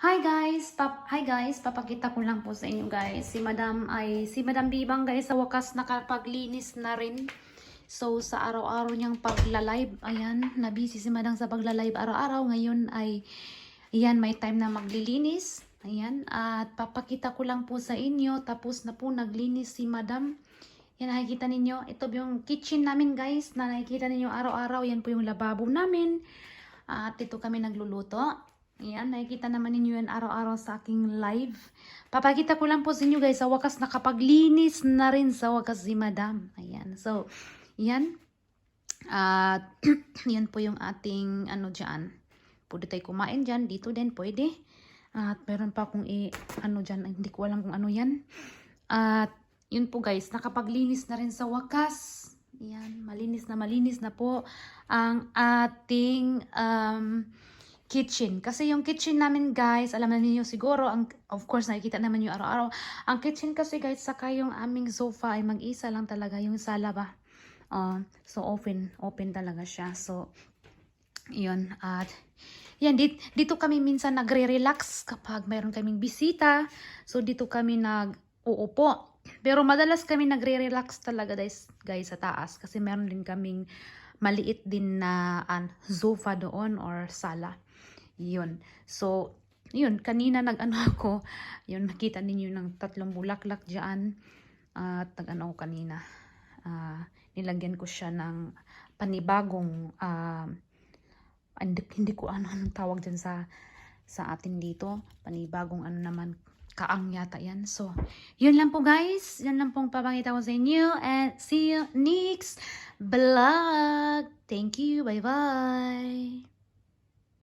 Hi guys, papakita ko lang po sa inyo guys. Si Madam Bibang guys sa wakas nakapaglinis na rin. So sa araw-araw niyang pagla-live, ayan, na busy si Madam sa pagla-live araw-araw. Ngayon ay ayan, may time na maglilinis. Ayan, at papakita ko lang po sa inyo. Tapos na po naglinis si Madam. Yan, nakikita ninyo. Ito yung kitchen namin guys na nakikita ninyo araw-araw. Yan po yung lababo namin. At dito kami nagluluto. Ayan, nakikita naman ninyo yan araw-araw sa aking live. Papakita ko lang po sa inyo guys, sa wakas nakapaglinis na rin sa wakas si Madam. Ayan, so, yan. At, yan po yung ating, ano dyan. Pwede tayo kumain dyan, dito din, pwede. At, meron pa akong ano dyan, hindi ko alam kung ano yan. At, yun po guys, nakapaglinis na rin sa wakas. Ayan, malinis na po ang ating, kitchen. Kasi yung kitchen namin guys, alam na niyo siguro, of course nakikita naman yung araw-araw. Ang kitchen kasi guys, saka yung aming sofa ay mag-isa lang talaga yung sala ba. So open talaga siya. So, yun. At, yan, dito kami minsan nagre-relax kapag mayroon kaming bisita. So, dito kami nag-uupo. Pero madalas kami nagre-relax talaga guys sa taas. Kasi meron din kaming maliit din na sofa doon or sala. Yun. So, yun. Kanina nag-ano ako. Yun, nakita ninyo ng 3 bulaklak dyan. At nag-ano ako kanina. Nilagyan ko siya ng panibagong, hindi ko anong tawag dyan sa atin dito. Panibagong ano naman, kaang yata yan. So, yun lang po guys. Yan lang pong papakita ko sa inyo. And see you next vlog. Thank you. Bye-bye.